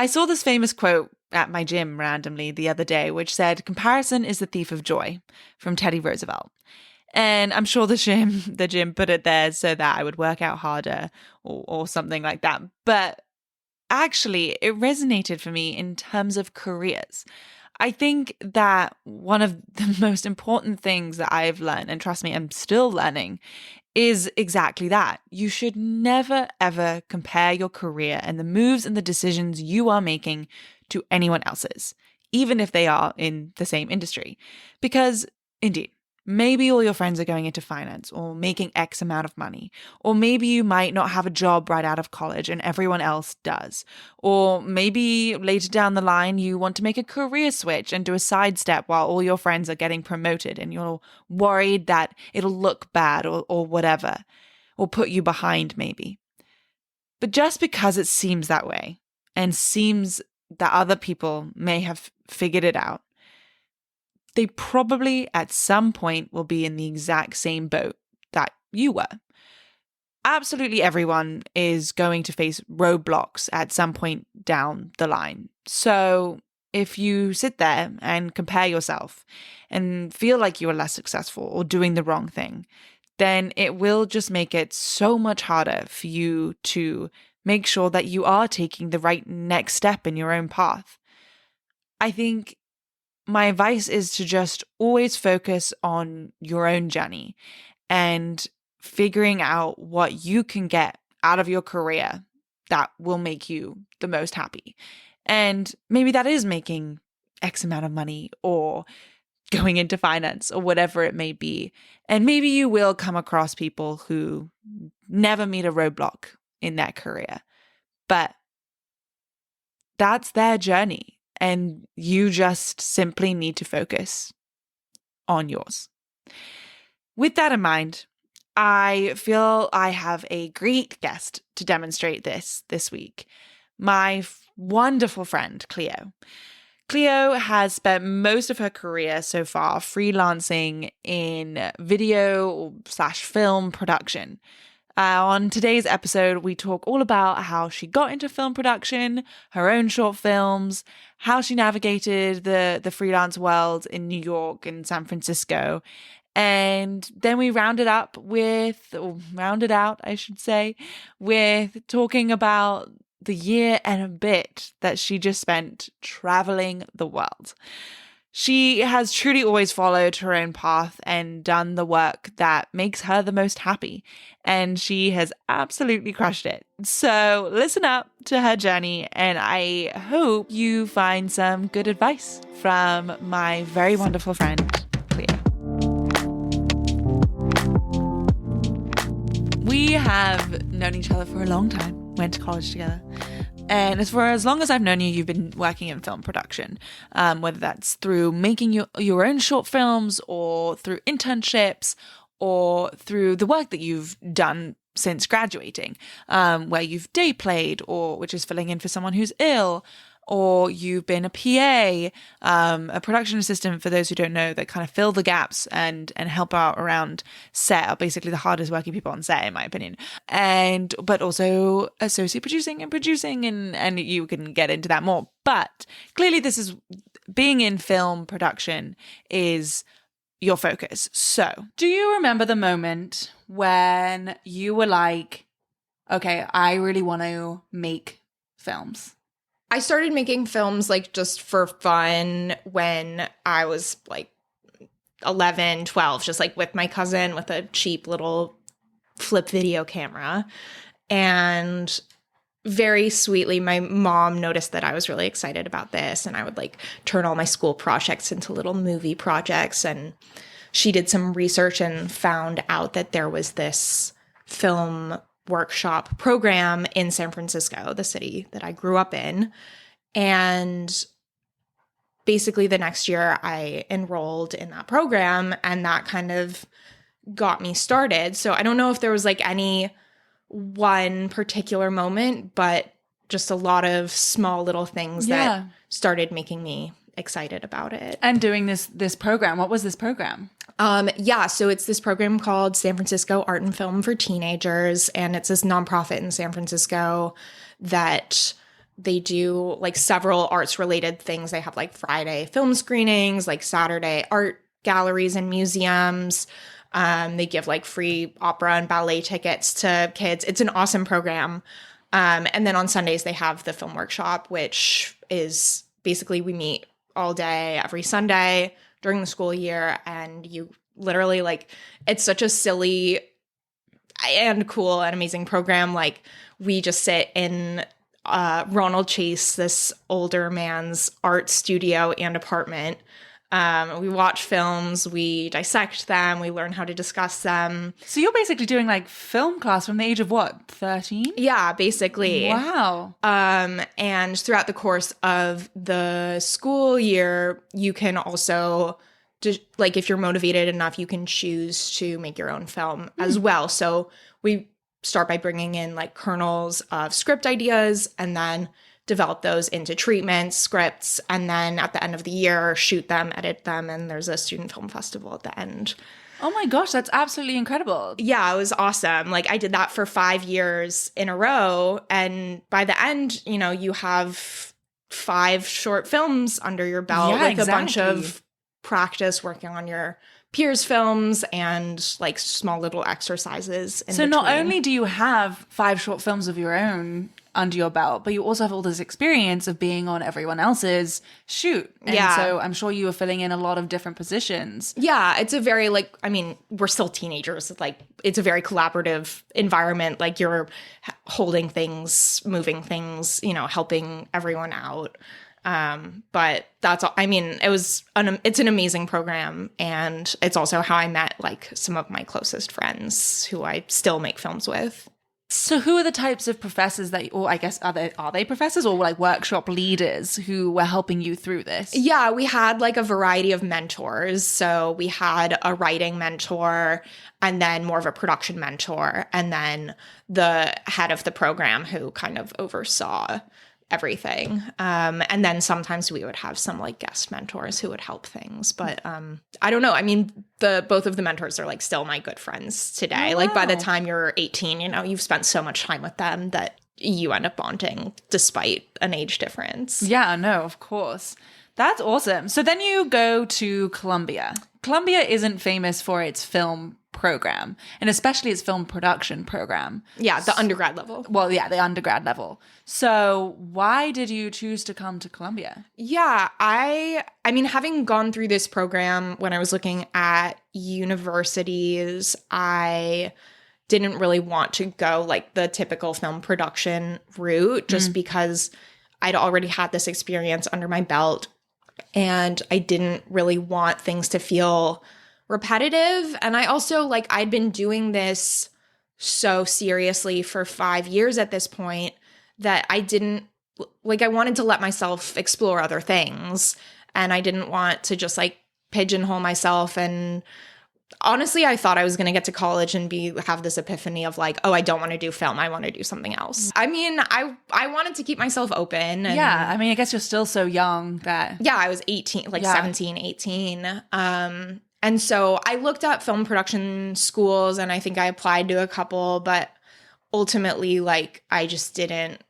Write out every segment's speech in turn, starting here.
I saw this famous quote at my gym randomly the other day, which said, "Comparison is the thief of joy," from Teddy Roosevelt. And I'm sure the gym put it there so that I would work out harder or something like that. But actually, it resonated for me in terms of careers. I think that one of the most important things that I've learned, and trust me, I'm still learning, is exactly that. You should never, ever compare your career and the moves and the decisions you are making to anyone else's, even if they are in the same industry. Because, indeed, maybe all your friends are going into finance or making X amount of money. Or maybe you might not have a job right out of college and everyone else does. Or maybe later down the line, you want to make a career switch and do a sidestep while all your friends are getting promoted and you're worried that it'll look bad or whatever, or put you behind maybe. But just because it seems that way and seems that other people may have figured it out, they probably at some point will be in the exact same boat that you were. Absolutely everyone is going to face roadblocks at some point down the line. So if you sit there and compare yourself and feel like you are less successful or doing the wrong thing, then it will just make it so much harder for you to make sure that you are taking the right next step in your own path. I think my advice is to just always focus on your own journey and figuring out what you can get out of your career that will make you the most happy. And maybe that is making X amount of money or going into finance or whatever it may be. And maybe you will come across people who never meet a roadblock in their career, but that's their journey. And you just simply need to focus on yours. With that in mind, I feel I have a great guest to demonstrate this week. My wonderful friend, Clio. Clio has spent most of her career so far freelancing in video/film production. On today's episode, we talk all about how she got into film production, her own short films, how she navigated the freelance world in New York and San Francisco. And then we rounded out, I should say, with talking about the year and a bit that she just spent traveling the world. She has truly always followed her own path and done the work that makes her the most happy. And she has absolutely crushed it. So listen up to her journey, and I hope you find some good advice from my very wonderful friend, Clio. We have known each other for a long time, went to college together. And for as long as I've known you, you've been working in film production, whether that's through making your own short films or through internships or through the work that you've done since graduating, where you've day played, or which is filling in for someone who's ill, or you've been a PA, a production assistant, for those who don't know, that kind of fill the gaps and help out around set, are basically the hardest working people on set, in my opinion. But also associate producing and you can get into that more. But clearly being in film production is your focus. So do you remember the moment when you were like, okay, I really want to make films? I started making films just for fun when I was 11, 12, just with my cousin with a cheap little flip video camera. And very sweetly, my mom noticed that I was really excited about this, and I would turn all my school projects into little movie projects. And she did some research and found out that there was this film workshop program in San Francisco, the city that I grew up in. And basically the next year I enrolled in that program, and that kind of got me started. So I don't know if there was any one particular moment, but just a lot of small little things that started making me excited about it. And doing this program. What was this program? So it's this program called San Francisco Art and Film for Teenagers, and it's this nonprofit in San Francisco that they do like several arts related things. They have like Friday film screenings, like Saturday art galleries and museums. They give like free opera and ballet tickets to kids. It's an awesome program. And then on Sundays, they have the film workshop, which is basically we meet all day every Sunday during the school year. And you literally like, it's such a silly and cool and amazing program. Like we just sit in Ronald Chase, this older man's art studio and apartment. We watch films, we dissect them, we learn how to discuss them. So you're basically doing like film class from the age of what, 13? Yeah, basically. Wow. And throughout the course of the school year, you can also, like if you're motivated enough, you can choose to make your own film as well. So we start by bringing in like kernels of script ideas and then develop those into treatments, scripts, and then at the end of the year, shoot them, edit them, and there's a student film festival at the end. Oh my gosh, that's absolutely incredible. Yeah, it was awesome. Like I did that for 5 years in a row, and by the end, you know, you have 5 short films under your belt, like a bunch of practice working on your peers' films and like small little exercises in So between. not only do you have 5 short films of your own under your belt, but you also have all this experience of being on everyone else's shoot. And so I'm sure you were filling in a lot of different positions. Yeah, it's a very like, I mean, we're still teenagers. Like it's a very collaborative environment. Like you're holding things, moving things, you know, helping everyone out. But that's all. I mean, it's an amazing program, and it's also how I met like some of my closest friends who I still make films with. So who are the types of professors that, or I guess, are they professors or like workshop leaders who were helping you through this? Yeah, we had like a variety of mentors. So we had a writing mentor and then more of a production mentor, and then the head of the program who kind of oversaw everything. And then sometimes we would have some like guest mentors who would help things. But I don't know. I mean, both of the mentors are like still my good friends today. Oh, like by the wow. time you're 18, you know, you've spent so much time with them that you end up bonding despite an age difference. Yeah, no, of course. That's awesome. So then you go to Columbia. Columbia isn't famous for its film program, and especially its film production program. Yeah, the undergrad level. Well, yeah, the undergrad level. So why did you choose to come to Columbia? Yeah, I mean, having gone through this program when I was looking at universities, I didn't really want to go like the typical film production route just because I'd already had this experience under my belt, and I didn't really want things to feel repetitive. And I also like I'd been doing this so seriously for 5 years at this point that I didn't like I wanted to let myself explore other things, and I didn't want to just like pigeonhole myself. And honestly, I thought I was going to get to college and have this epiphany of like, oh, I don't want to do film. I want to do something else. I mean, I wanted to keep myself open. And Yeah, I mean, I guess you're still so young that... yeah, I was 18, like 17, 18. And so I looked at film production schools, and I think I applied to a couple, but ultimately, like, I just didn't.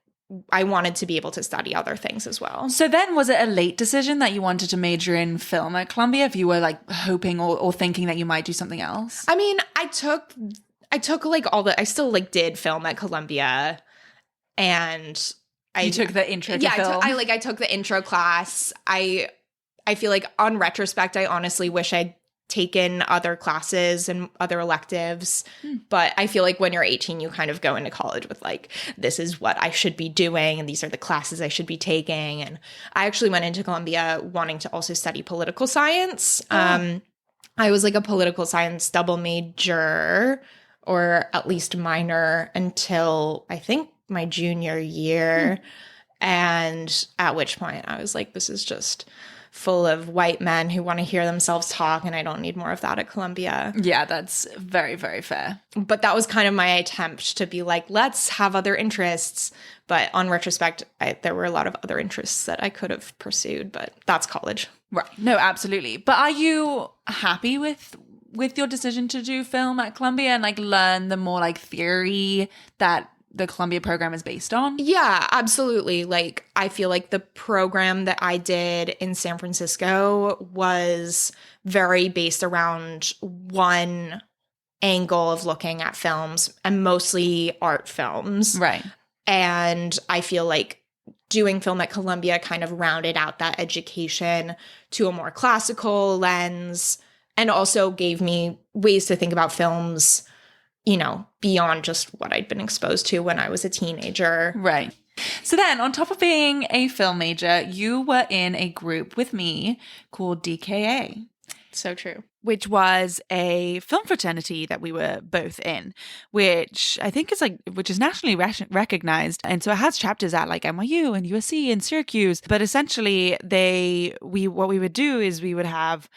I wanted to be able to study other things as well. So then was it a late decision that you wanted to major in film at Columbia if you were like hoping or thinking that you might do something else? I mean, I took like I still like did film at Columbia, and You took the intro to film? I took the intro class. I feel like on retrospect, I honestly wish I'd taken other classes and other electives. But I feel like when you're 18, you kind of go into college with like, this is what I should be doing, and these are the classes I should be taking. And I actually went into Columbia wanting to also study political science. I was like a political science double major, or at least minor, until I think my junior year. And at which point I was like, this is just full of white men who want to hear themselves talk, and I don't need more of that at Columbia. Yeah, that's very, very fair. But that was kind of my attempt to be like, let's have other interests. But on retrospect, there were a lot of other interests that I could have pursued, but that's college. Right. No, absolutely. But are you happy with your decision to do film at Columbia and like learn the more like theory that the Columbia program is based on? Yeah, absolutely. Like, I feel like the program that I did in San Francisco was very based around one angle of looking at films, and mostly art films. Right. And I feel like doing film at Columbia kind of rounded out that education to a more classical lens, and also gave me ways to think about films, you know, beyond just what I'd been exposed to when I was a teenager. Right. So then, on top of being a film major, you were in a group with me called DKA. So true. Which was a film fraternity that we were both in, which I think is which is nationally recognized. And so it has chapters at like NYU and USC and Syracuse. But essentially what we would do is we would have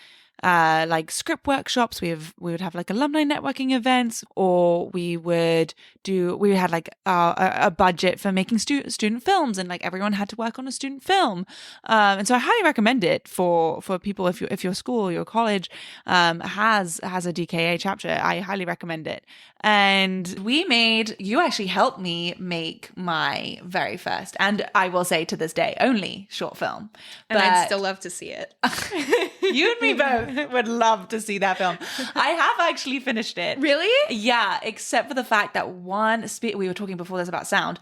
like script workshops. We would have like alumni networking events, or we had like a budget for making student films, and like everyone had to work on a student film. And so I highly recommend it for people if your school or your college has a DKA chapter. I highly recommend it. And you actually helped me make my very first, and I will say to this day, only short film. And I'd still love to see it. You and me both would love to see that film. I have actually finished it. Really? Yeah, except for the fact that we were talking before this about sound.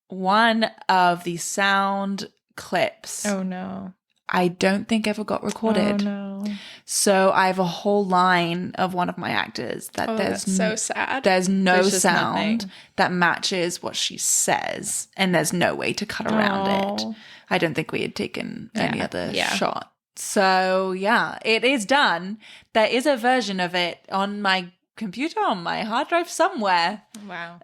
One of the sound clips. Oh no. I don't think ever got recorded. Oh no. So I have a whole line of one of my actors that that's so sad. There's no There's sound that matches what she says, and there's no way to cut around it. I don't think we had taken any other shot. So yeah, it is done. There is a version of it on my computer, on my hard drive somewhere. Wow.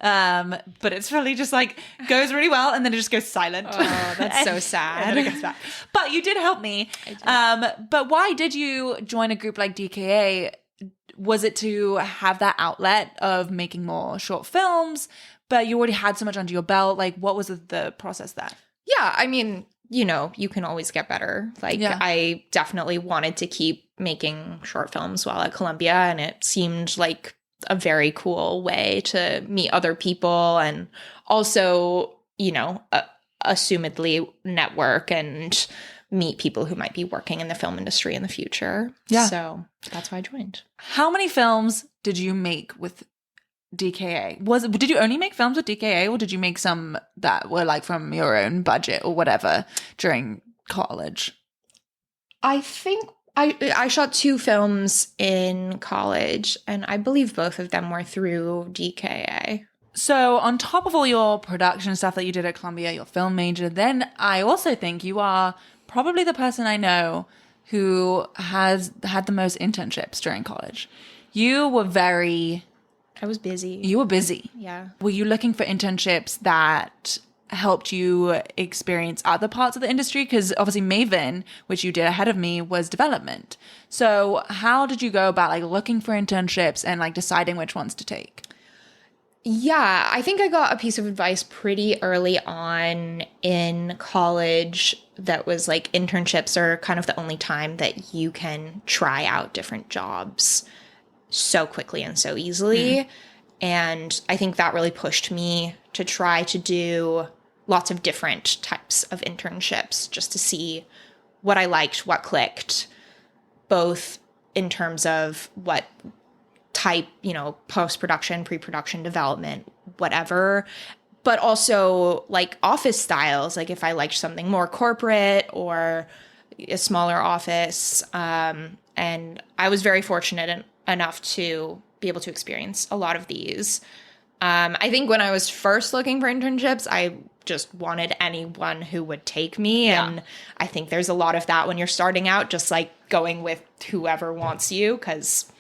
But it's really just like goes really well, and then it just goes silent. Oh, that's so sad. And then it goes back. But you did help me. But why did you join a group like DKA? Was it to have that outlet of making more short films, but you already had so much under your belt? Like, what was the process there? Yeah, I mean, you know, you can always get better. Like, I definitely wanted to keep making short films while at Columbia, and it seemed like a very cool way to meet other people, and also, you know, assumedly network and meet people who might be working in the film industry in the future. Yeah. So that's why I joined. How many films did you make with DKA? Did you only make films with DKA, or did you make some that were like from your own budget or whatever during college? I think I shot 2 films in college, and I believe both of them were through DKA. So on top of all your production stuff that you did at Columbia, your film major, then I also think you are probably the person I know who has had the most internships during college. You were busy. You were busy. Yeah. Were you looking for internships that helped you experience other parts of the industry? Because obviously Maven, which you did ahead of me, was development. So how did you go about like looking for internships and like deciding which ones to take? Yeah, I think I got a piece of advice pretty early on in college that was like internships are kind of the only time that you can try out different jobs so quickly and so easily. And I think that really pushed me to try to do lots of different types of internships just to see what I liked, what clicked, both in terms of what type, you know, post-production, pre-production, development, whatever, but also like office styles, like if I liked something more corporate or a smaller office. And I was very fortunate enough to be able to experience a lot of these. I think when I was first looking for internships, I just wanted anyone who would take me. Yeah. And I think there's a lot of that when you're starting out, just like going with whoever wants you, because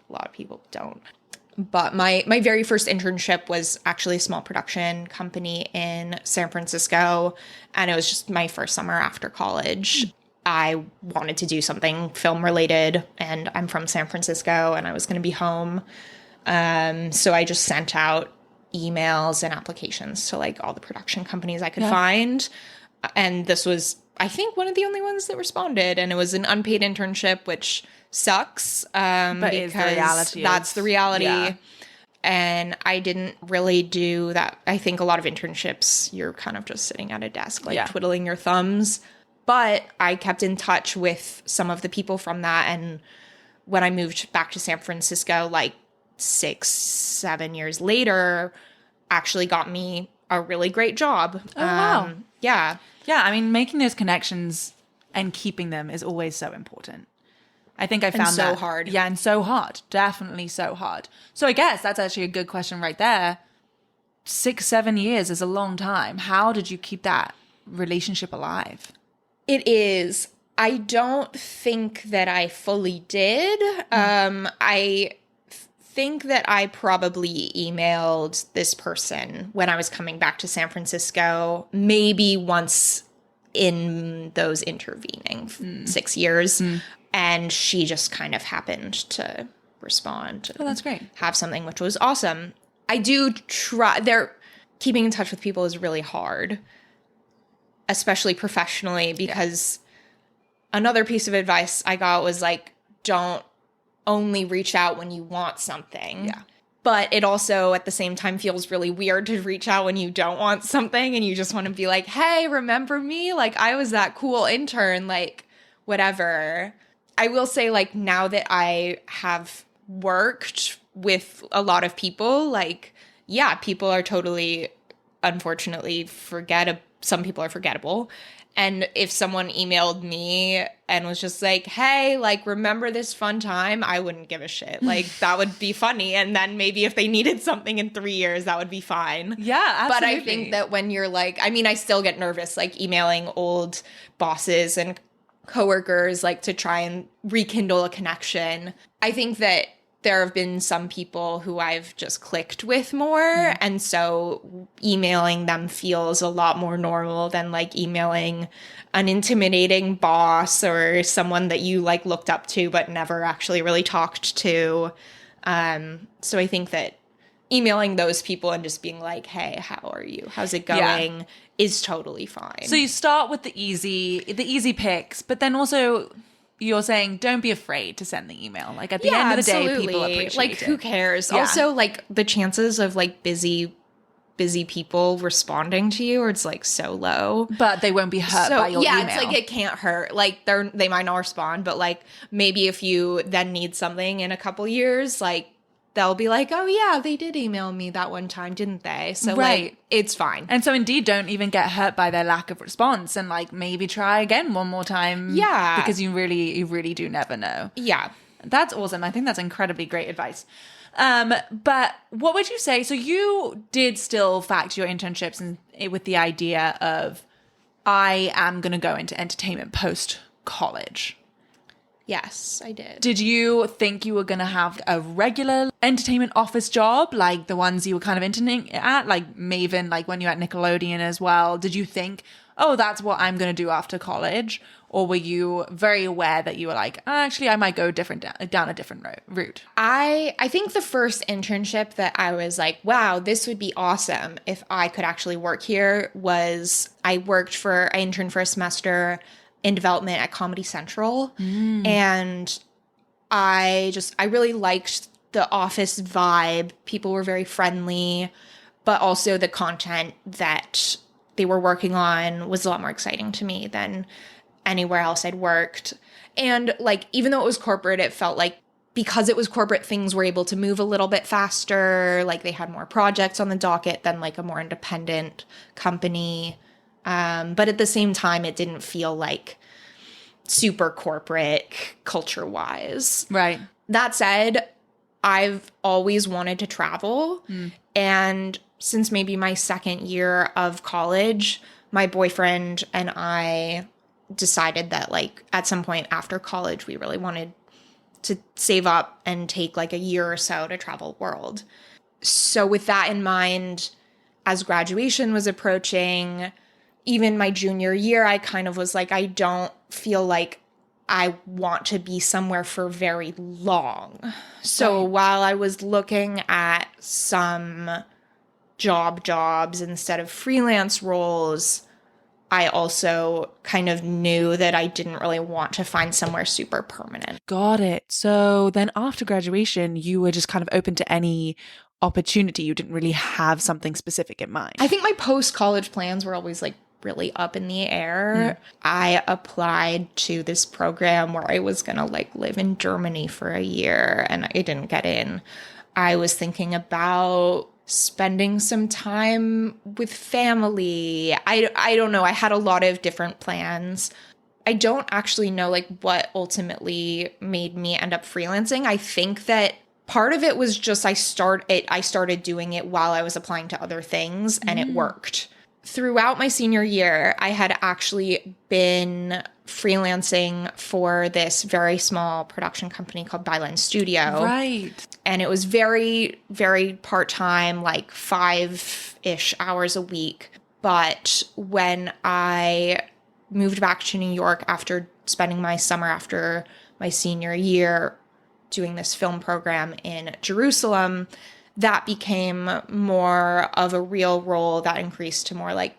a lot of people don't. But my very first internship was actually a small production company in San Francisco, and it was just my first summer after college. I wanted to do something film related, and I'm from San Francisco, and I was going to be home. So I just sent out emails and applications to like all the production companies I could find. And this was, I think, one of the only ones that responded. And it was an unpaid internship, which sucks. But is the reality. That's the reality. Yeah. And I didn't really do that. I think a lot of internships, you're kind of just sitting at a desk, like twiddling your thumbs. But I kept in touch with some of the people from that. And when I moved back to San Francisco, like 6-7 years later, actually got me a really great job. Oh, wow. Yeah. Yeah, I mean, making those connections and keeping them is always so important. I think I found that. And so hard. Yeah, and so hard. Definitely so hard. So I guess that's actually a good question right there. 6-7 years is a long time. How did you keep that relationship alive? It is. I don't think that I fully did. I think that I probably emailed this person when I was coming back to San Francisco, maybe once in those intervening 6 years. And she just kind of happened to respond. Oh, that's great. Have something, which was awesome. I do try. Keeping in touch with people is really hard, especially professionally, because another piece of advice I got was like, don't only reach out when you want something. Yeah. But it also, at the same time, feels really weird to reach out when you don't want something and you just want to be like, hey, remember me? Like, I was that cool intern, like, whatever. I will say, like, now that I have worked with a lot of people, like, yeah, people are totally, unfortunately, some people are forgettable. And if someone emailed me and was just like, hey, like, remember this fun time? I wouldn't give a shit. Like, that would be funny. And then maybe if they needed something in 3 years, that would be fine. Yeah, absolutely. But I think that when you're like, I mean, I still get nervous, like, emailing old bosses and coworkers, like, to try and rekindle a connection. I think that there have been some people who I've just clicked with more. And so emailing them feels a lot more normal than like emailing an intimidating boss or someone that you like looked up to but never actually really talked to. So I think that emailing those people and just being like, hey, how are you? How's it going? Is totally fine. So you start with the easy picks, but then also you're saying don't be afraid to send the email. Like at the end of the day, people appreciate like, it. who cares? Yeah. Also, like the chances of like busy people responding to you, or it's like so low. But they won't be hurt by your email. Yeah, it's like it can't hurt. Like they might not respond, but like maybe if you then need something in a couple years, like they'll be like, oh yeah, they did email me that one time, didn't they? So like it's fine. And so indeed don't even get hurt by their lack of response and like maybe try again one more time. Yeah. Because you really do never know. Yeah. That's awesome. I think that's incredibly great advice. But what would you say? So you did still fact your internships and with the idea of I am going to go into entertainment post college. Yes, I did. Did you think you were going to have a regular entertainment office job, like the ones you were kind of interning at, like Maven, like when you were at Nickelodeon as well? Did you think, oh, that's what I'm going to do after college? Or were you very aware that you were like, actually, I might go down a different route? I think the first internship that I was like, wow, this would be awesome if I could actually work here was I interned for a semester in development at Comedy Central. And I really liked the office vibe. People were very friendly, but also the content that they were working on was a lot more exciting to me than anywhere else I'd worked. And like, even though it was corporate, it felt like because it was corporate, things were able to move a little bit faster. Like they had more projects on the docket than like a more independent company. But at the same time, it didn't feel like super corporate culture-wise. Right. That said, I've always wanted to travel. And since maybe my second year of college, my boyfriend and I decided that like at some point after college, we really wanted to save up and take like a year or so to travel the world. So with that in mind, as graduation was approaching, even my junior year, I kind of was like, I don't feel like I want to be somewhere for very long. So while I was looking at some jobs instead of freelance roles, I also kind of knew that I didn't really want to find somewhere super permanent. Got it. So then after graduation, you were just kind of open to any opportunity. You didn't really have something specific in mind. I think my post-college plans were always like really up in the air. I applied to this program where I was going to like live in Germany for a year and I didn't get in. I was thinking about spending some time with family. I don't know. I had a lot of different plans. I don't actually know like what ultimately made me end up freelancing. I think that part of it was just I started doing it while I was applying to other things and it worked. Throughout my senior year, I had actually been freelancing for this very small production company called Byland Studio. Right. And it was very, very part-time, like 5-ish hours a week. But when I moved back to New York after spending my summer after my senior year doing this film program in Jerusalem, that became more of a real role that increased to more like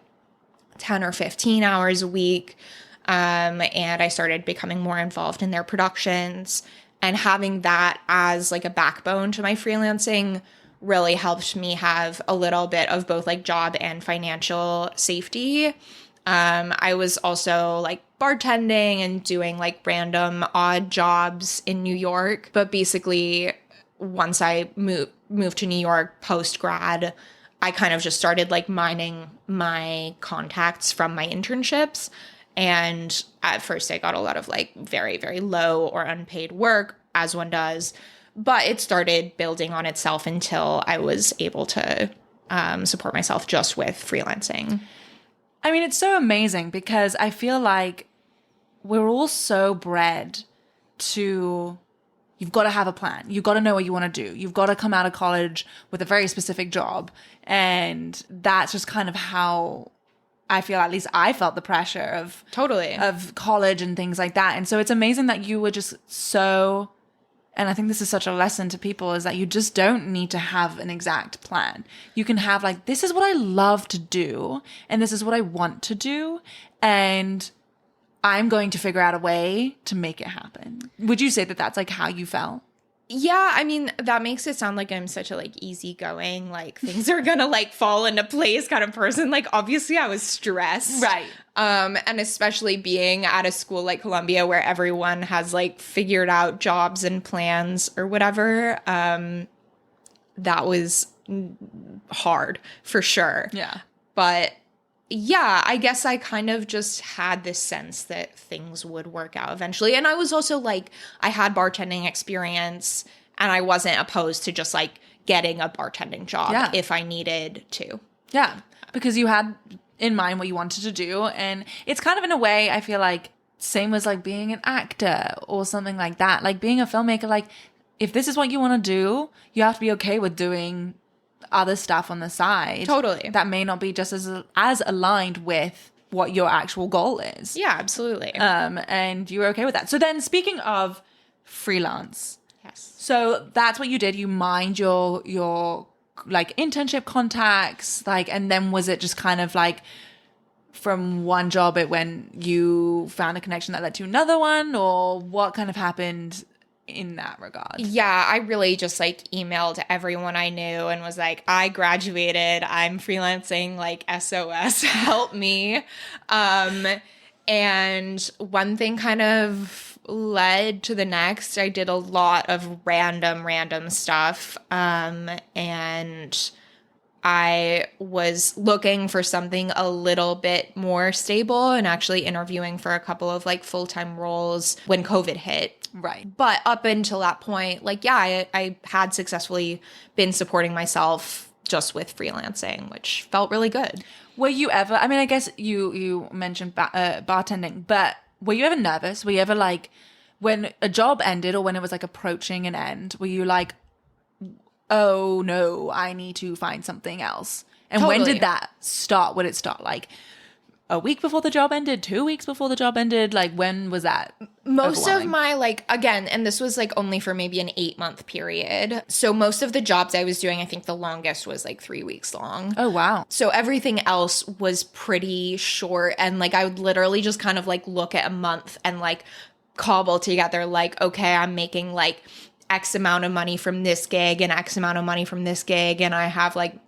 10 or 15 hours a week. And I started becoming more involved in their productions. And having that as like a backbone to my freelancing really helped me have a little bit of both like job and financial safety. I was also like bartending and doing like random odd jobs in New York. But basically, once I moved to New York post-grad, I kind of just started like mining my contacts from my internships. And at first I got a lot of like very, very low or unpaid work, as one does. But it started building on itself until I was able to support myself just with freelancing. I mean, it's so amazing because I feel like we're all so bred to, you've got to have a plan. You've got to know what you want to do. You've got to come out of college with a very specific job. And that's just kind of how I feel, at least I felt the pressure of college and things like that. And so it's amazing that you were just so, and I think this is such a lesson to people, is that you just don't need to have an exact plan. You can have like, this is what I love to do, and this is what I want to do, and I'm going to figure out a way to make it happen. Would you say that that's like how you felt? Yeah, I mean, that makes it sound like I'm such a like easygoing, like things are gonna like fall into place kind of person. Like obviously I was stressed. Right. And especially being at a school like Columbia where everyone has like figured out jobs and plans or whatever. That was hard for sure. Yeah. But yeah, I guess I kind of just had this sense that things would work out eventually. And I was also like, I had bartending experience and I wasn't opposed to just like getting a bartending job if I needed to. Yeah, because you had in mind what you wanted to do. And it's kind of in a way, I feel like, same as like being an actor or something like that. Like being a filmmaker, like if this is what you want to do, you have to be okay with doing other stuff on the side. Totally. That may not be just as aligned with what your actual goal is. Yeah, absolutely. And you were okay with that. So then speaking of freelance. Yes. So that's what you did. You mined your like internship contacts, like, and then was it just kind of like from one job when you found a connection that led to another one, or what kind of happened in that regard? Yeah, I really just like emailed everyone I knew and was like, I graduated, I'm freelancing, like SOS, help me. And one thing kind of led to the next. I did a lot of random stuff. And I was looking for something a little bit more stable and actually interviewing for a couple of like full-time roles when COVID hit. Right. But up until that point, like, yeah, I had successfully been supporting myself just with freelancing, which felt really good. Were you ever, I mean, I guess you mentioned bartending, but were you ever nervous? Were you ever like, when a job ended or when it was like approaching an end, were you like, oh no, I need to find something else? And Totally. when did that start? Would it start like a week before the job ended, 2 weeks before the job ended? Like, when was that? Most of my, like, again, and this was like only for maybe an 8-month period. So most of the jobs I was doing, I think the longest was like 3 weeks long. Oh, wow. So everything else was pretty short. And like, I would literally just kind of like look at a month and like cobble together like, okay, I'm making like X amount of money from this gig and X amount of money from this gig, and I have like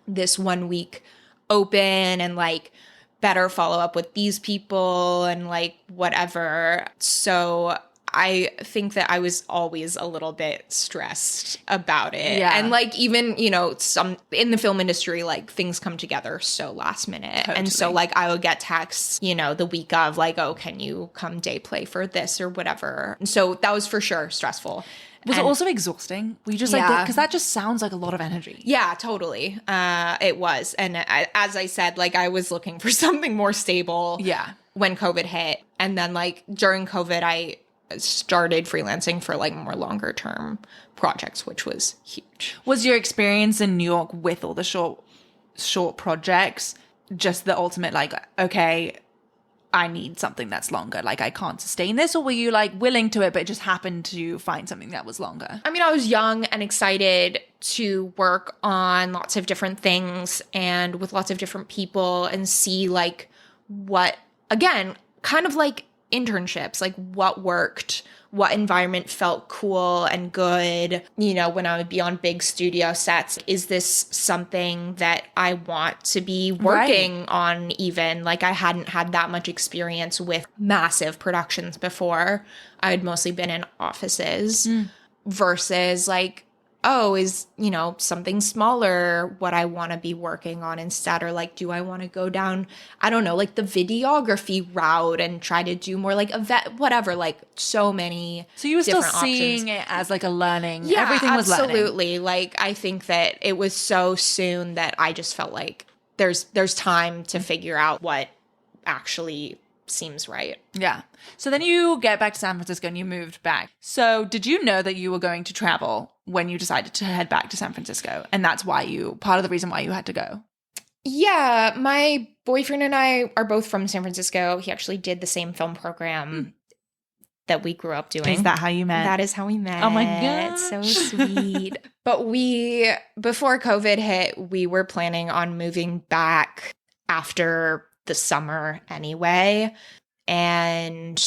this 1 week open and like better follow up with these people and like whatever. So I think that I was always a little bit stressed about it. Yeah. And like even, you know, some in the film industry, like things come together so last minute. Totally. And so like I would get texts, you know, the week of like, oh, can you come day play for this or whatever. And so that was for sure stressful. Was it also exhausting? Were you just like, because that just sounds like a lot of energy. Yeah, totally. It was. And as I said, like I was looking for something more stable. Yeah. When COVID hit. And then like during COVID, I started freelancing for like more longer term projects, which was huge. Was your experience in New York with all the short projects just the ultimate like, okay, I need something that's longer, like I can't sustain this? Or were you like willing to it but just happened to find something that was longer? I mean, I was young and excited to work on lots of different things and with lots of different people and see like what, again, kind of like internships, like what worked, what environment felt cool and good. You know, when I would be on big studio sets, is this something that I want to be working on even? Like I hadn't had that much experience with massive productions before. I had mostly been in offices versus like, oh, is, you know, something smaller what I want to be working on instead? Or like, do I want to go down, I don't know, like the videography route and try to do more like event, whatever, like so many. So you were still options. seeing it as like a learning. Yeah, everything was learning. Absolutely. Like I think that it was so soon that I just felt like there's time to figure out what actually seems right. Yeah. So then you get back to San Francisco and you moved back. So did you know that you were going to travel when you decided to head back to San Francisco? And that's why part of the reason why you had to go? Yeah. My boyfriend and I are both from San Francisco. He actually did the same film program that we grew up doing. Is that how you met? That is how we met. Oh my God. So sweet. But before COVID hit, we were planning on moving back after the summer anyway. And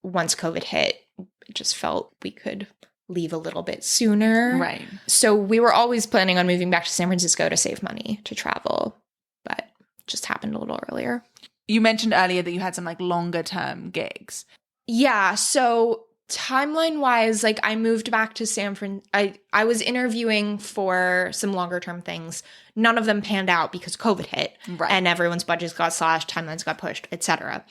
once COVID hit, it just felt we could leave a little bit sooner. Right. So we were always planning on moving back to San Francisco to save money to travel, but it just happened a little earlier. You mentioned earlier that you had some like longer term gigs. Yeah. So timeline wise, like I moved back to San Fran. I was interviewing for some longer term things. None of them panned out because COVID hit, and everyone's budgets got slashed, timelines got pushed, etc.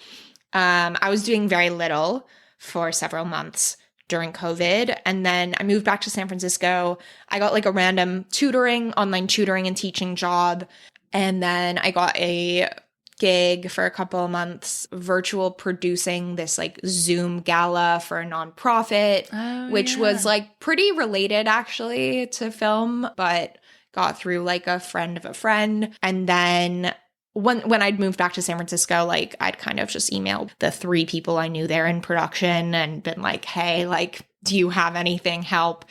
I was doing very little for several months during COVID, and then I moved back to San Francisco. I got like a random online tutoring and teaching job, and then I got a gig for a couple of months virtual producing this like Zoom gala for a nonprofit, which was like pretty related actually to film, but got through like a friend of a friend. And then when I'd moved back to San Francisco, like I'd kind of just emailed the 3 people I knew there in production and been like, hey, like, do you have anything help?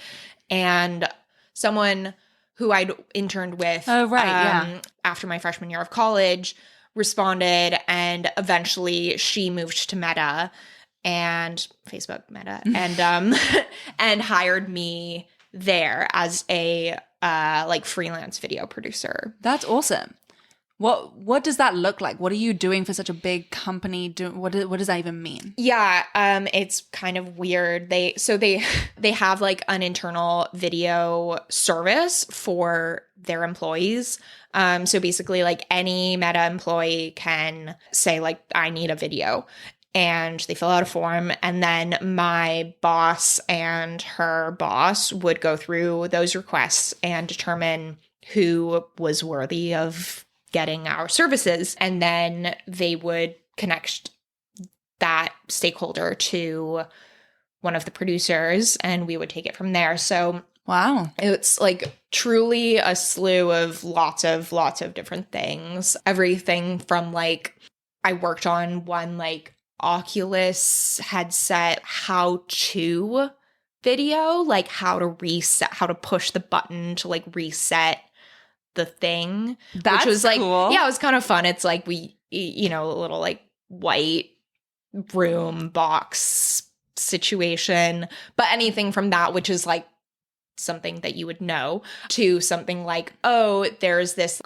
And someone who I'd interned with after my freshman year of college responded, and eventually she moved to Meta and Facebook Meta and hired me there as a like freelance video producer. That's awesome. What does that look like? What are you doing for such a big company? What does that even mean? Yeah, it's kind of weird. They have like an internal video service for their employees. So basically like any Meta employee can say like, I need a video, and they fill out a form, and then my boss and her boss would go through those requests and determine who was worthy of getting our services, and then they would connect that stakeholder to one of the producers, and we would take it from there. So wow, it's like truly a slew of lots of different things. Everything from like, I worked on one like Oculus headset how-to video, like how to push the button to like reset the thing. That's which was like cool. Yeah, it was kind of fun. It's like a little like white room box situation. But anything from that, which is like something that you would know, to something like, oh, there's this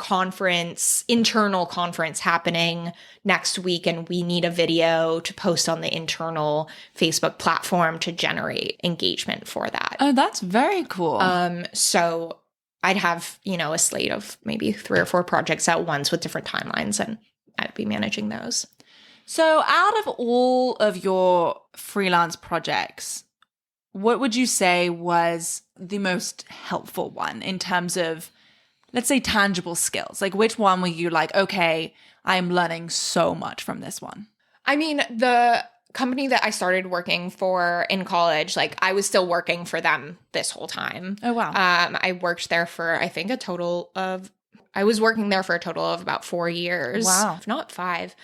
internal conference happening next week, and we need a video to post on the internal Facebook platform to generate engagement for that. Oh, that's very cool. So I'd have, a slate of maybe 3 or 4 projects at once with different timelines, and I'd be managing those. So out of all of your freelance projects, what would you say was the most helpful one in terms of, let's say, tangible skills? Like, which one were you like, okay, I'm learning so much from this one? I mean, the company that I started working for in college, like I was still working for them this whole time. Oh, wow. I worked there for, I think, I was working there for a total of about 4 years. Wow. If not 5.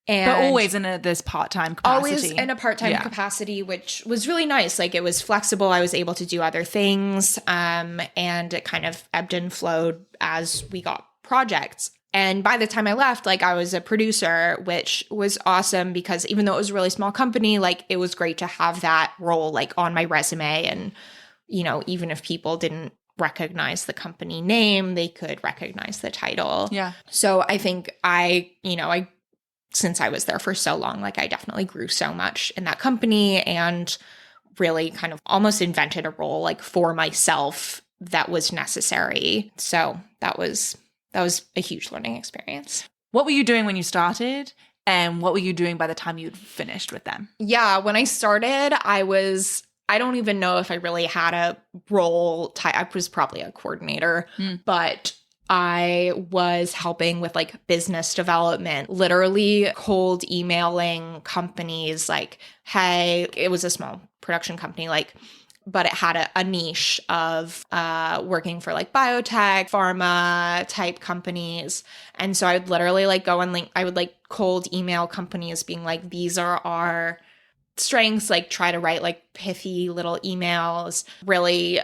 But always in this part-time capacity. Always in a part-time capacity, which was really nice. Like, it was flexible. I was able to do other things. And it kind of ebbed and flowed as we got projects. And by the time I left, like, I was a producer, which was awesome because even though it was a really small company, like, it was great to have that role, like, on my resume. And, even if people didn't recognize the company name, they could recognize the title. Yeah. So I think since I was there for so long, like, I definitely grew so much in that company and really kind of almost invented a role, like, for myself that was necessary. So that was a huge learning experience. What were you doing when you started? And what were you doing by the time you'd finished with them? Yeah, when I started, I don't even know if I really had a role. I was probably a coordinator, but I was helping with like business development, literally cold emailing companies like, hey, it was a small production company, like, but it had a niche of working for like biotech, pharma type companies. And so I would literally like go and I would like cold email companies being like, these are our strengths, like try to write like pithy little emails, really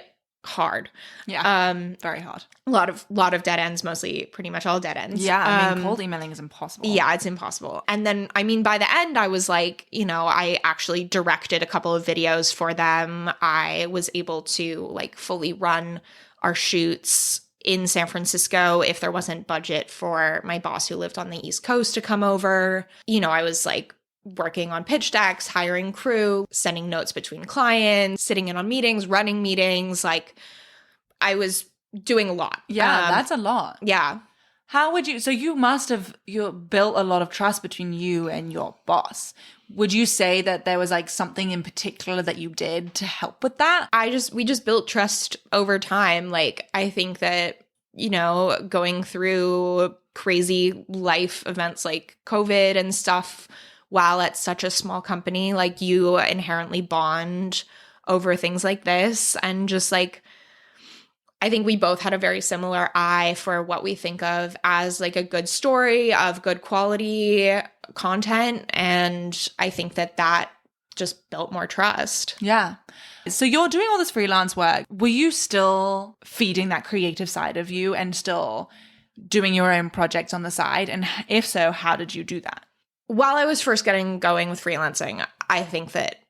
hard. Yeah. Very hard. A lot of dead ends, mostly pretty much all dead ends. Yeah. I mean, cold emailing is impossible. Yeah, it's impossible. And then, I mean, by the end, I was like, I actually directed a couple of videos for them. I was able to like fully run our shoots in San Francisco if there wasn't budget for my boss who lived on the East Coast to come over. I was like working on pitch decks, hiring crew, sending notes between clients, sitting in on meetings, running meetings. Like, I was doing a lot. Yeah, that's a lot. Yeah. How would you, so you built a lot of trust between you and your boss. Would you say that there was like something in particular that you did to help with that? We just built trust over time. Like, I think that, going through crazy life events like COVID and stuff, while at such a small company, like, you inherently bond over things like this. And just like, I think we both had a very similar eye for what we think of as like a good story of good quality content. And I think that just built more trust. Yeah. So you're doing all this freelance work. Were you still feeding that creative side of you and still doing your own projects on the side? And if so, how did you do that? While I was first getting going with freelancing, I think that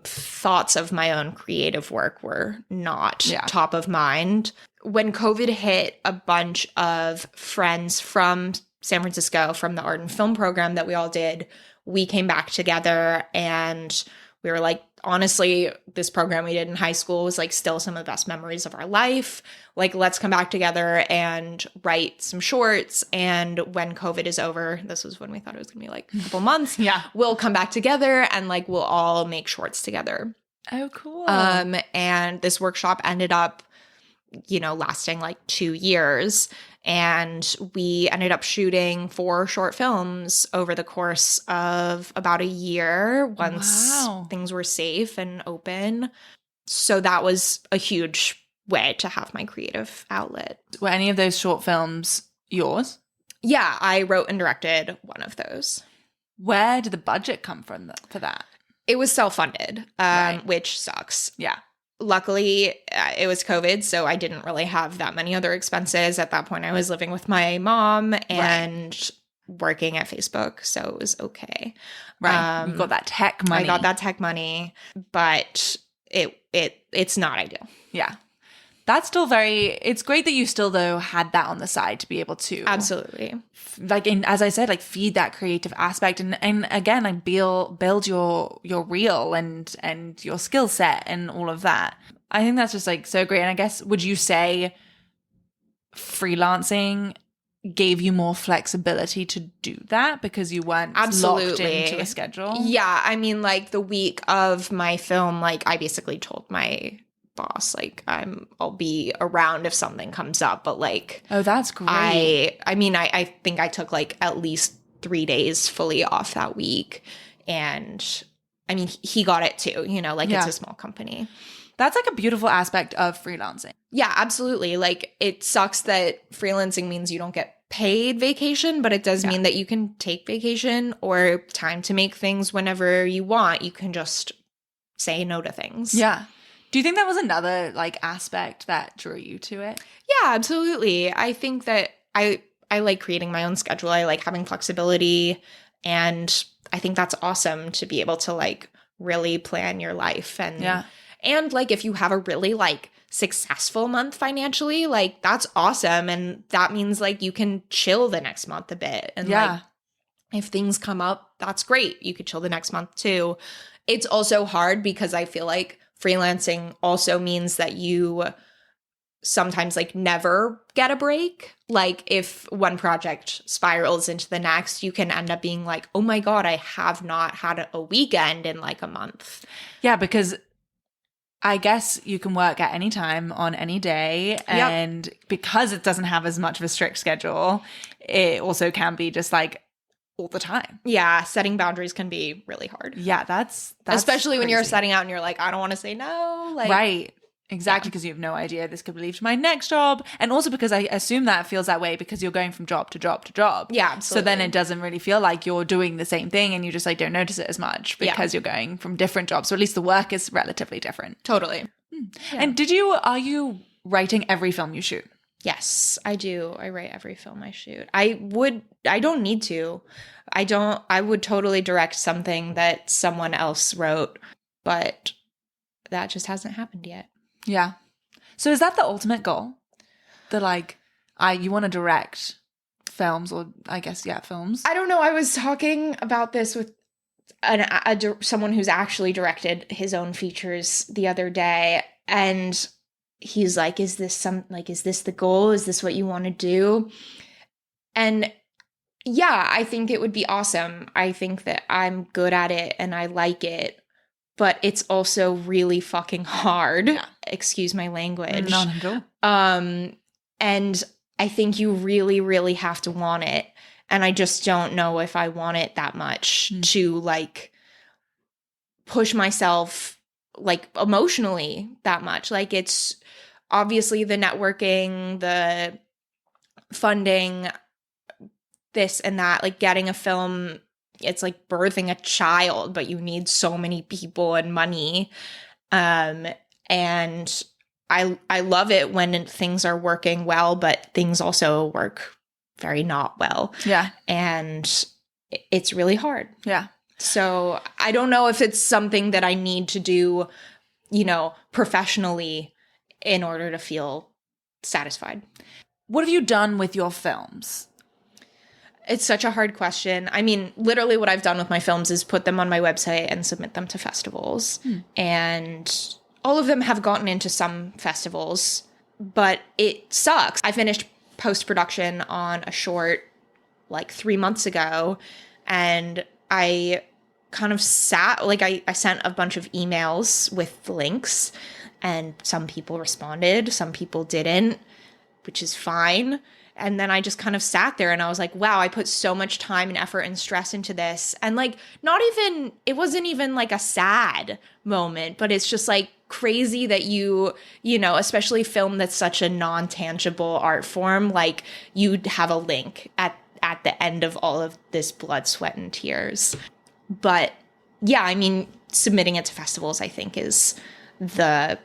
thoughts of my own creative work were not top of mind. When COVID hit, a bunch of friends from San Francisco, from the art and film program that we all did, we came back together and we were like, honestly, this program we did in high school was like still some of the best memories of our life. Like, let's come back together and write some shorts. And when COVID is over, this was when we thought it was going to be like a couple months. We'll come back together and like, we'll all make shorts together. Oh, cool. And this workshop ended up, lasting like 2 years. And we ended up shooting 4 short films over the course of about a year once things were safe and open. So that was a huge way to have my creative outlet. Were any of those short films yours? Yeah, I wrote and directed one of those. Where did the budget come from for that? It was self-funded, which sucks. Yeah. Luckily, it was COVID, so I didn't really have that many other expenses. At that point, I was living with my mom, and working at Facebook, so it was okay. Right. You got that tech money. I got that tech money, but it's not ideal. Yeah. That's still it's great that you still, though, had that on the side to be able to. Absolutely. Like, as I said, like, feed that creative aspect and again, like, build your reel and your skill set and all of that. I think that's just, like, so great. And I guess, would you say freelancing gave you more flexibility to do that because you weren't locked into a schedule? Yeah. I mean, like, the week of my film, like, I basically told my boss, like, I'll be around if something comes up, but like, oh, that's great. I mean, I think I took like at least 3 days fully off that week, and I mean, he got it too, you know, like, it's a small company. That's like a beautiful aspect of freelancing. Yeah, absolutely. Like, it sucks that freelancing means you don't get paid vacation, but it does mean that you can take vacation or time to make things whenever you want. You can just say no to things. Yeah. Do you think that was another like aspect that drew you to it? Yeah, absolutely. I think that I like creating my own schedule. I like having flexibility, and I think that's awesome to be able to like really plan your life and like if you have a really like successful month financially, like that's awesome, and that means like you can chill the next month a bit, and like if things come up, that's great. You could chill the next month too. It's also hard because I feel like freelancing also means that you sometimes like never get a break. Like if one project spirals into the next, you can end up being like, oh my God, I have not had a weekend in like a month. Yeah, because I guess you can work at any time on any day. And because it doesn't have as much of a strict schedule, it also can be just like all the time. Yeah, setting boundaries can be really hard. Yeah, that's especially when crazy. you're setting out and you're like, I don't want to say no. Like, right. Exactly, because you have no idea this could lead to my next job. And also because I assume that feels that way because you're going from job to job to job. Yeah, absolutely. So then it doesn't really feel like you're doing the same thing, and you just like don't notice it as much because you're going from different jobs. So at least the work is relatively different. Totally. Yeah. And are you writing every film you shoot? Yes, I do. I write every film I shoot. I don't need to. I would totally direct something that someone else wrote, but that just hasn't happened yet. Yeah. So is that the ultimate goal? You want to direct films, or I guess, films? I don't know. I was talking about this with someone who's actually directed his own features the other day, and he's like, is this the goal? Is this what you want to do? And yeah, I think it would be awesome. I think that I'm good at it and I like it, but it's also really fucking hard. Yeah. Excuse my language. Not at all. And I think you really, really have to want it. And I just don't know if I want it that much to like push myself like emotionally that much. Like, it's obviously the networking, the funding, this and that, like getting a film, it's like birthing a child, but you need so many people and money. And I love it when things are working well, but things also work very not well. Yeah. And it's really hard. Yeah. So I don't know if it's something that I need to do, professionally in order to feel satisfied. What have you done with your films? It's such a hard question. I mean, literally what I've done with my films is put them on my website and submit them to festivals. And all of them have gotten into some festivals, but it sucks. I finished post-production on a short like 3 months ago, and I kind of sat, like I sent a bunch of emails with links, and some people responded, some people didn't, which is fine. And then I just kind of sat there and I was like, wow, I put so much time and effort and stress into this. And like, it wasn't even like a sad moment, but it's just like crazy that especially film that's such a non-tangible art form, like you'd have a link at the end of all of this blood, sweat, and tears. But yeah, I mean, submitting it to festivals, I think, is the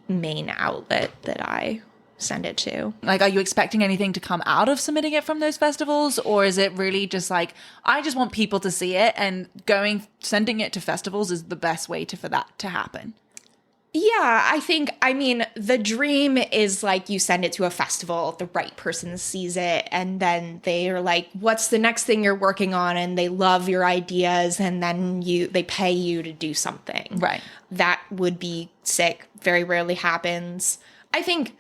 main outlet that I send it to. Like, are you expecting anything to come out of submitting it from those festivals? Or is it really just like, I just want people to see it, and sending it to festivals is the best way for that to happen? Yeah, I mean, the dream is like you send it to a festival, the right person sees it, and then they are like, what's the next thing you're working on? And they love your ideas, and then they pay you to do something. Right. That would be sick. Very rarely happens. I think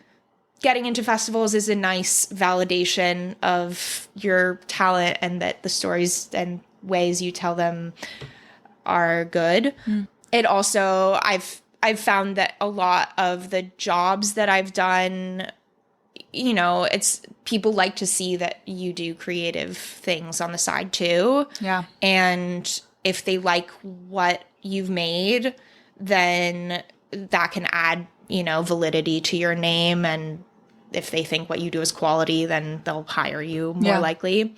getting into festivals is a nice validation of your talent, and that the stories and ways you tell them are good. It also, I've found that a lot of the jobs that I've done, it's people like to see that you do creative things on the side too. Yeah. And if they like what you've made, then that can add, validity to your name. And if they think what you do is quality, then they'll hire you more likely.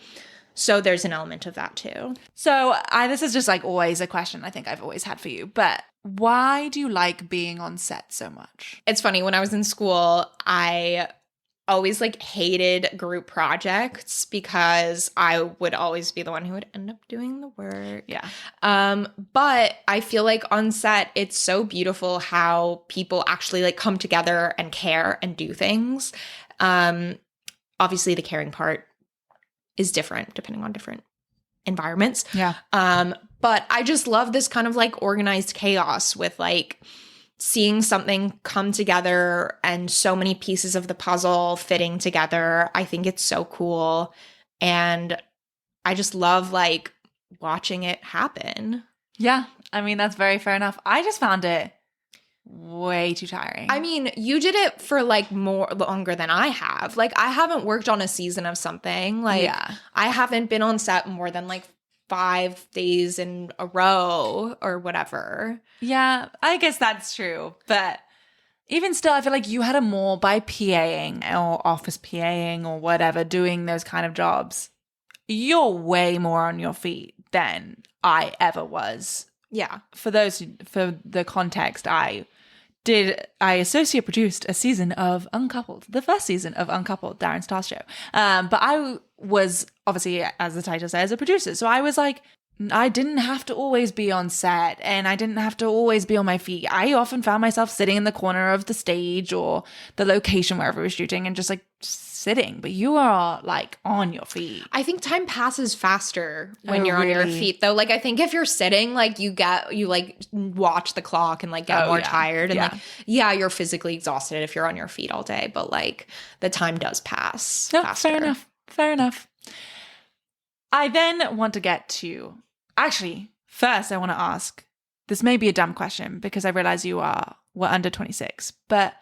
So there's an element of that too. So this is just like always a question I think I've always had for you, but why do you like being on set so much? It's funny, when I was in school, I always like hated group projects because I would always be the one who would end up doing the work. Yeah. But I feel like on set, it's so beautiful how people actually like come together and care and do things. Obviously the caring part is different depending on different environments. Yeah. But I just love this kind of like organized chaos with like seeing something come together and so many pieces of the puzzle fitting together. I think it's so cool. And I just love like watching it happen. Yeah. I mean, that's very fair enough. I just found it way too tiring. I mean, you did it for like longer than I have. Like, I haven't worked on a season of something. Like, I haven't been on set more than like 5 days in a row or whatever. Yeah, I guess that's true. But even still, I feel like you had a more by PAing or office PAing or whatever, doing those kind of jobs. You're way more on your feet than I ever was. Yeah. For the context, I associate produced a season of Uncoupled, the first season of Uncoupled, Darren Star's show. But I was obviously, as the title says, a producer. So I was like, I didn't have to always be on set, and I didn't have to always be on my feet. I often found myself sitting in the corner of the stage or the location wherever we were shooting and just like sitting. But you are like on your feet. I think time passes faster when you're on your feet, though. Like, I think if you're sitting, like you like watch the clock and like get more tired, and like you're physically exhausted if you're on your feet all day. But like the time does pass faster. Fair enough. I then want to get to, actually, first I want to ask, this may be a dumb question because I realize were under 26, but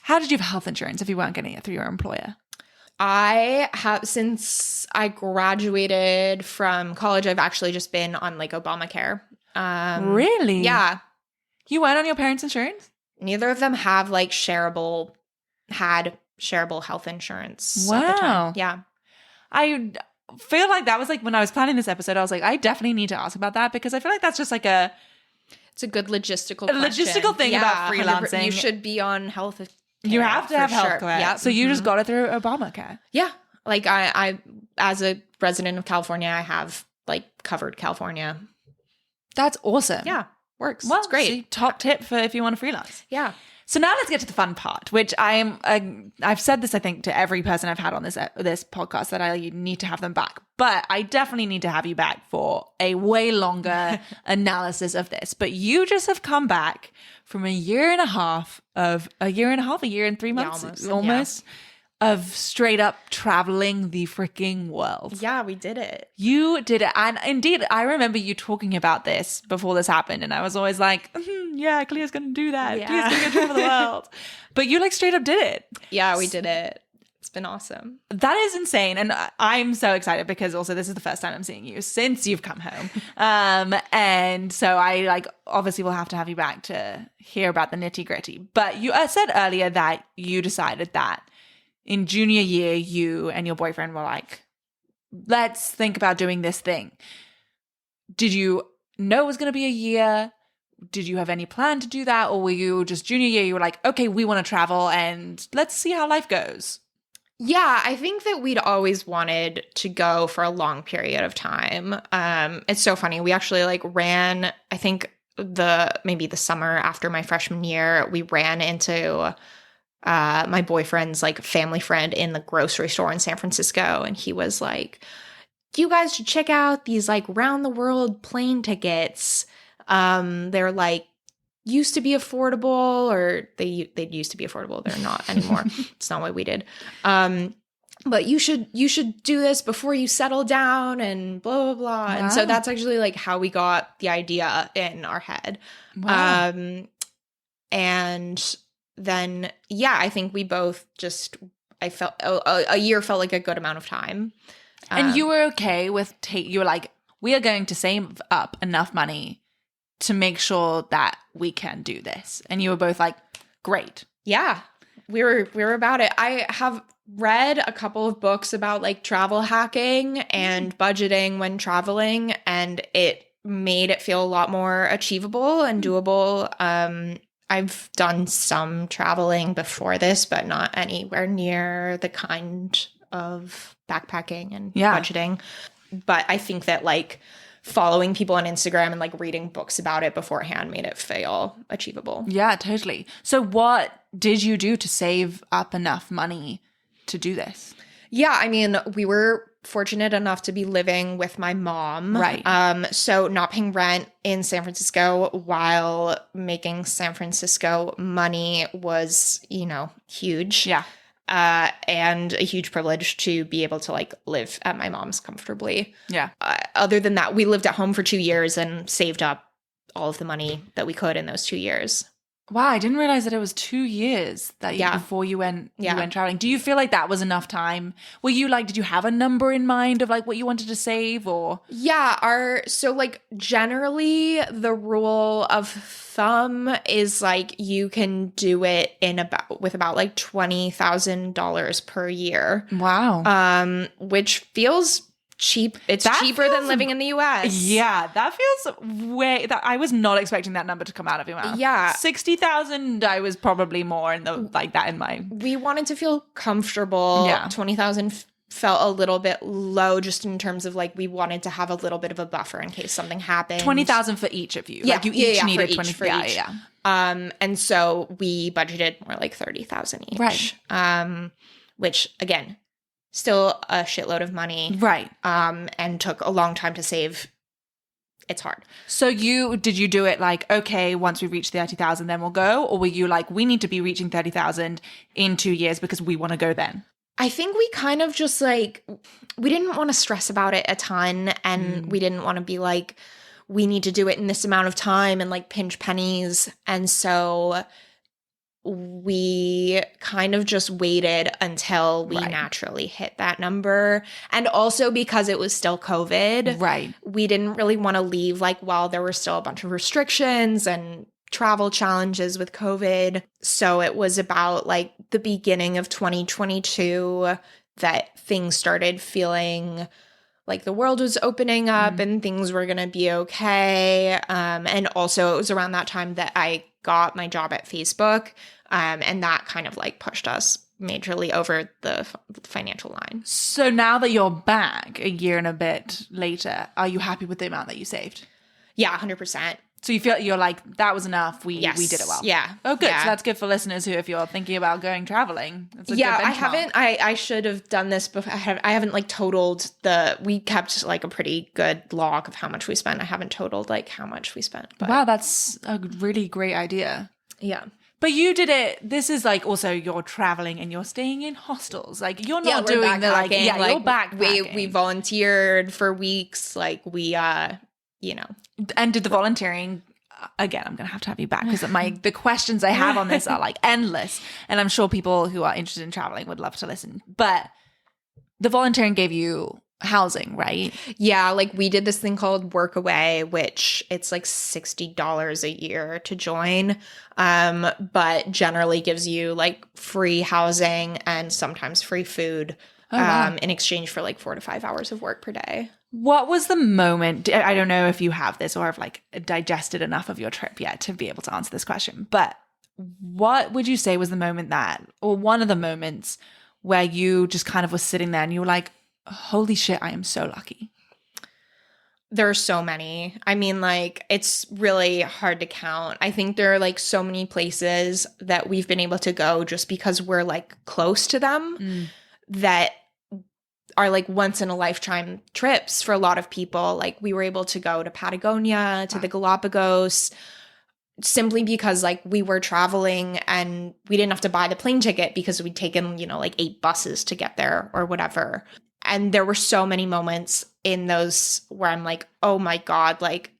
how did you have health insurance if you weren't getting it through your employer? I have, since I graduated from college, I've actually just been on like Obamacare. Really? Yeah. You weren't on your parents' insurance? Neither of them have like shareable health insurance. Wow. At the time. Yeah. I feel like that was like when I was planning this episode, I was like, I definitely need to ask about that because I feel like that's just like it's a good logistical thing about freelancing. You should be on health care. You have to have health care. Yeah. So you just got it through Obamacare. Yeah. Like I as a resident of California, I have like covered California. That's awesome. Yeah. Works. Well, it's great. See, top tip for if you want to freelance. Yeah. So now let's get to the fun part, which I've said this, I think, to every person I've had on this podcast that I need to have them back. But I definitely need to have you back for a way longer analysis of this. But you just have come back from a year and 3 months, almost of straight up traveling the freaking world. Yeah, we did it. You did it. And indeed, I remember you talking about this before this happened. And I was always like, yeah, Clio's going to do that. Yeah. Clio's going to travel the world. But you like straight up did it. Yeah, we did it. It's been awesome. That is insane. And I'm so excited because also this is the first time I'm seeing you since you've come home. And so I like obviously will have to have you back to hear about the nitty gritty. But you said earlier that you decided that in junior year, you and your boyfriend were like, let's think about doing this thing. Did you know it was going to be a year? did you have any plan to do that? Or were you just junior year, you were like, okay, we want to travel and let's see how life goes? Yeah, I think that we'd always wanted to go for a long period of time. It's so funny. We actually like ran, I think maybe the summer after my freshman year, we ran into my boyfriend's like family friend in the grocery store in San Francisco. And he was like, you guys should check out these like round the world plane tickets. They're like used to be affordable, or they used to be affordable. They're not anymore. It's not what we did. But you should do this before you settle down and blah, blah, blah. Wow. And so that's actually like how we got the idea in our head. Wow. And then, yeah, I think we both I felt a year felt like a good amount of time. And you were okay with you were like, we are going to save up enough money to make sure that we can do this. And you were both like, great. Yeah, we were about it. I have read a couple of books about like travel hacking and budgeting when traveling, and it made it feel a lot more achievable and doable. I've done some traveling before this, but not anywhere near the kind of backpacking and budgeting. But I think that like following people on Instagram and like reading books about it beforehand made it feel achievable. Yeah, totally. So what did you do to save up enough money to do this? Yeah, I mean, we were fortunate enough to be living with my mom. Right. So not paying rent in San Francisco while making San Francisco money was, huge. Yeah. And a huge privilege to be able to like live at my mom's comfortably. Yeah. Other than that, we lived at home for 2 years and saved up all of the money that we could in those 2 years. Wow, I didn't realize that it was 2 years before you went traveling. Do you feel like that was enough time? Were you like, did you have a number in mind of like what you wanted to save or? Yeah, so like generally the rule of thumb is like you can do it with about like $20,000 per year. Wow. Which feels cheap. It's cheaper than living in the US. Yeah, that feels I was not expecting that number to come out of your mouth. Yeah. 60,000, I was probably more in the like that in my. We wanted to feel comfortable. Yeah. 20,000 felt a little bit low just in terms of like we wanted to have a little bit of a buffer in case something happened. 20,000 for each of you. Yeah. Like you each needed 20 for each. Yeah. And so we budgeted more like 30,000 each. Right. Which again, still a shitload of money. Right. And took a long time to save. It's hard. So did you do it like, okay, once we reach 30,000, then we'll go? Or were you like, we need to be reaching 30,000 in 2 years because we want to go then? I think we kind of just like, we didn't want to stress about it a ton. And we didn't want to be like, we need to do it in this amount of time and like pinch pennies. And so we kind of just waited until we naturally hit that number. And also because it was still COVID, right? We didn't really want to leave like while there were still a bunch of restrictions and travel challenges with COVID. So it was about like the beginning of 2022 that things started feeling like the world was opening up and things were going to be okay. And also it was around that time that I got my job at Facebook. And that kind of like pushed us majorly over the financial line. So now that you're back a year and a bit later, are you happy with the amount that you saved? Yeah, 100%. So you feel you're like, that was enough. We did it well. Yeah. Oh, good. Yeah. So that's good for listeners who, if you're thinking about going traveling, it's a good benchmark. I haven't. I should have done this before. I haven't like totaled we kept like a pretty good log of how much we spent. I haven't totaled like how much we spent. But. Wow, that's a really great idea. Yeah. But you did it. This is like also you're traveling and you're staying in hostels. Like you're not doing the like you're backpacking. We volunteered for weeks. Like we And did the volunteering again? I'm gonna have to have you back because the questions I have on this are like endless, and I'm sure people who are interested in traveling would love to listen. But the volunteering gave you housing, right? Yeah, like we did this thing called Workaway, which it's like $60 a year to join, but generally gives you like free housing and sometimes free food in exchange for like 4 to 5 hours of work per day. What was the moment? I don't know if you have this or have like digested enough of your trip yet to be able to answer this question, but what would you say was the moment that, or one of the moments where you just kind of was sitting there and you were like, holy shit, I am so lucky? There are so many. I mean, like, it's really hard to count. I think there are like so many places that we've been able to go just because we're like close to them that are like once in a lifetime trips for a lot of people. Like, we were able to go to Patagonia, to the Galapagos, simply because like we were traveling and we didn't have to buy the plane ticket because we'd taken, like 8 buses to get there or whatever. And there were so many moments in those where I'm like, oh my God, like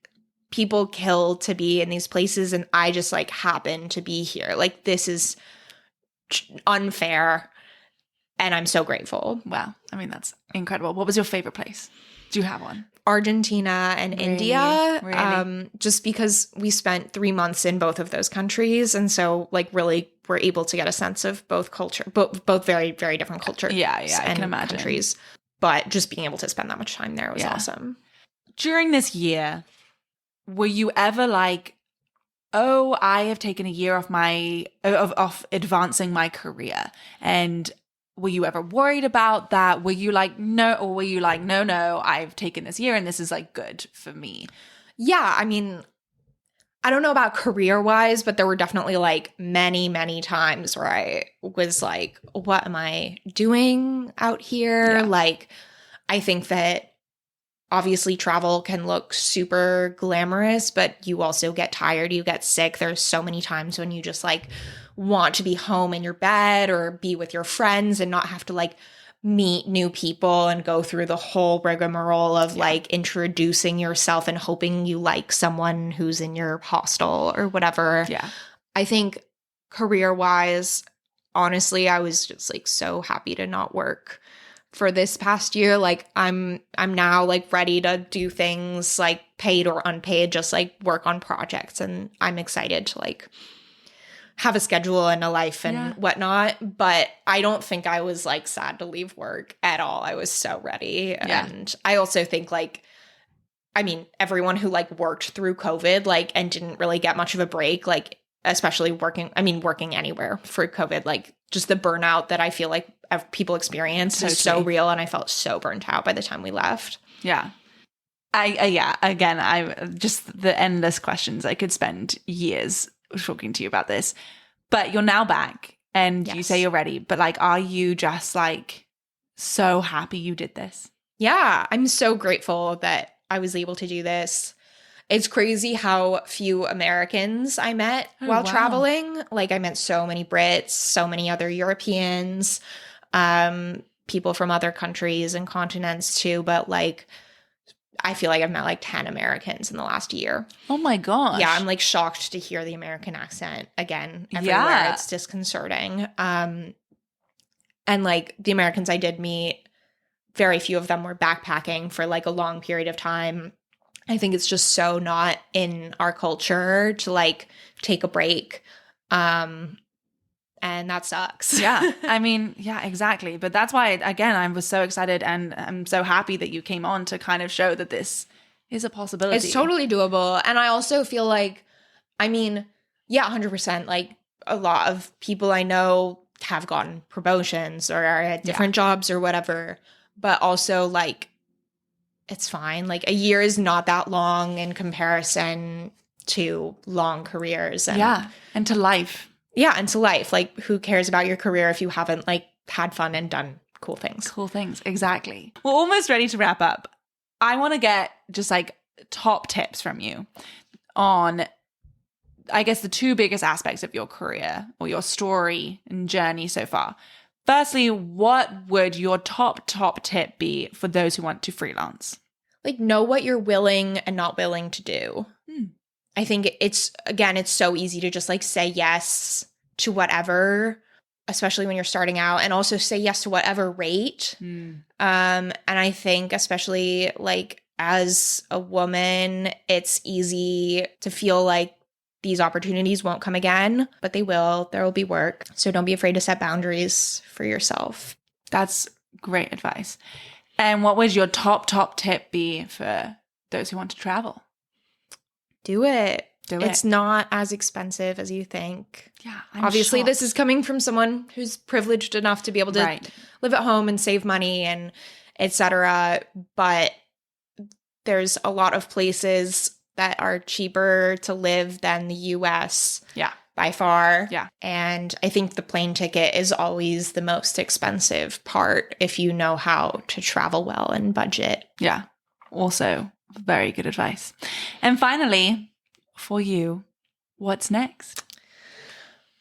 people kill to be in these places and I just like happen to be here. Like, this is unfair. And I'm so grateful. Wow. I mean, that's incredible. What was your favorite place? Do you have one? Argentina and Really? India, Really? just because we spent 3 months in both of those countries. And so like really we're able to get a sense of both culture, both very, very different cultures. Yeah, I can imagine. Countries. But just being able to spend that much time there was awesome. During this year, were you ever like, oh, I have taken a year off advancing my career? And were you ever worried about that? Were you like, no, or were you like, no, I've taken this year and this is like good for me? Yeah, I mean, I don't know about career-wise, but there were definitely like many, many times where I was like, what am I doing out here? Yeah. Like, I think that obviously travel can look super glamorous, but you also get tired, you get sick. There's so many times when you just like want to be home in your bed or be with your friends and not have to like meet new people and go through the whole rigmarole of like introducing yourself and hoping you like someone who's in your hostel or whatever. Yeah. I think career-wise, honestly, I was just like so happy to not work for this past year. Like I'm now like ready to do things like paid or unpaid, just like work on projects, and I'm excited to like have a schedule and a life and whatnot. But I don't think I was like sad to leave work at all. I was so ready. Yeah. And I also think like, I mean, everyone who like worked through COVID, like, and didn't really get much of a break, like, especially working anywhere for COVID, like just the burnout that I feel like people experience is so real. And I felt so burnt out by the time we left. Yeah. I just the endless questions. I could spend years talking to you about this, but you're now back and you say you're ready, but like, are you just like so happy you did this? Yeah, I'm so grateful that I was able to do this. It's crazy how few Americans I met while traveling. Like, I met so many Brits, so many other Europeans, people from other countries and continents too. But like, I feel like I've met like 10 Americans in the last year. Oh my gosh. Yeah, I'm like shocked to hear the American accent again everywhere. Yeah. It's disconcerting. And like the Americans I did meet, very few of them were backpacking for like a long period of time. I think it's just so not in our culture to like take a break. And that sucks. Yeah. I mean, yeah, exactly. But that's why, again, I was so excited and I'm so happy that you came on to kind of show that this is a possibility. It's totally doable. And I also feel like, I mean, yeah, 100%. Like a lot of people I know have gotten promotions or are at different jobs or whatever. But also like, it's fine. Like a year is not that long in comparison to long careers. And to life. Yeah, and to life. Like, who cares about your career if you haven't, like, had fun and done cool things? Cool things, exactly. We're almost ready to wrap up. I want to get just, like, top tips from you on, I guess, the 2 biggest aspects of your career or your story and journey so far. Firstly, what would your top tip be for those who want to freelance? Like, know what you're willing and not willing to do. I think it's so easy to just like say yes to whatever, especially when you're starting out, and also say yes to whatever rate. And I think especially like as a woman, it's easy to feel like these opportunities won't come again, but they will. There will be work. So don't be afraid to set boundaries for yourself. That's great advice. And what would your top tip be for those who want to travel? Do it. Do it. It's not as expensive as you think. Yeah, Obviously, shocked. this is coming from someone who's privileged enough to be able to live at home and save money and etc. But there's a lot of places that are cheaper to live than the US. Yeah. By far. Yeah. And I think the plane ticket is always the most expensive part if you know how to travel well and budget. Yeah. Also, very good advice. And finally, for you, what's next?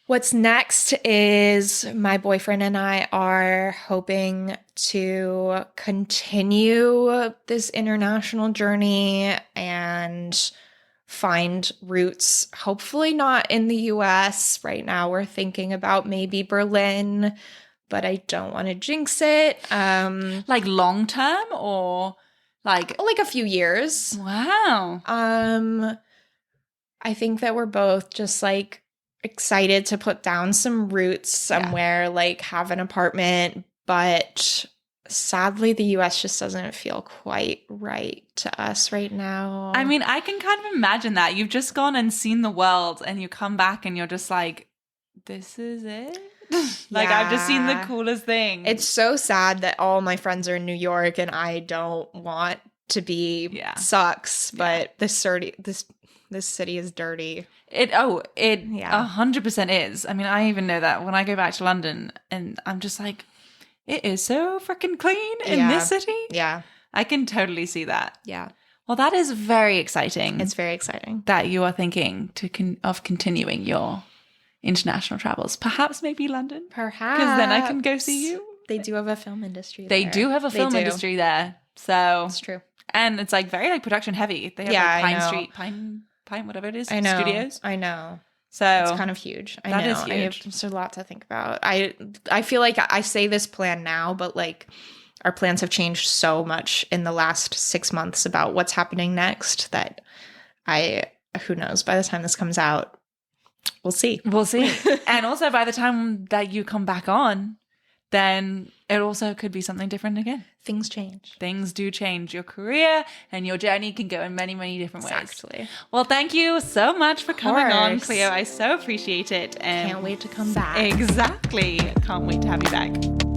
What's next is my boyfriend and I are hoping to continue this international journey and find roots, hopefully not in the US. Right now we're thinking about maybe Berlin, but I don't want to jinx it. Like long term or like a few years. Wow. I think that we're both just like excited to put down some roots somewhere, like have an apartment, but sadly the US just doesn't feel quite right to us right now. I mean, I can kind of imagine that. You've just gone and seen the world and you come back and you're just like, this is it? Like, I've just seen the coolest thing. It's so sad that all my friends are in New York and I don't want to be. Sucks, but this city is dirty. It 100% is. I mean, I even know that when I go back to London and I'm just like, it is so freaking clean in this city. Yeah. I can totally see that. Yeah. Well, that is very exciting. It's very exciting. That you are thinking of continuing your international travels. Perhaps maybe London. Perhaps. Because then I can go see you. They do have a film industry there. They do have a film industry there. So it's true. And it's like very like production heavy. They have like Pine Street, Pine, whatever it is. I know. Studios. I know. So it's kind of huge. I know. Is huge. There's a lot to think about. I feel like I say this plan now, but like our plans have changed so much in the last 6 months about what's happening next that who knows, by the time this comes out, we'll see. We'll see. And also by the time that you come back on, then it also could be something different again. Things change. Things do change. Your career and your journey can go in many, many different ways. Exactly. Well, thank you so much for coming on, Clio. I so appreciate it. And can't wait to come back. Exactly. Can't wait to have you back.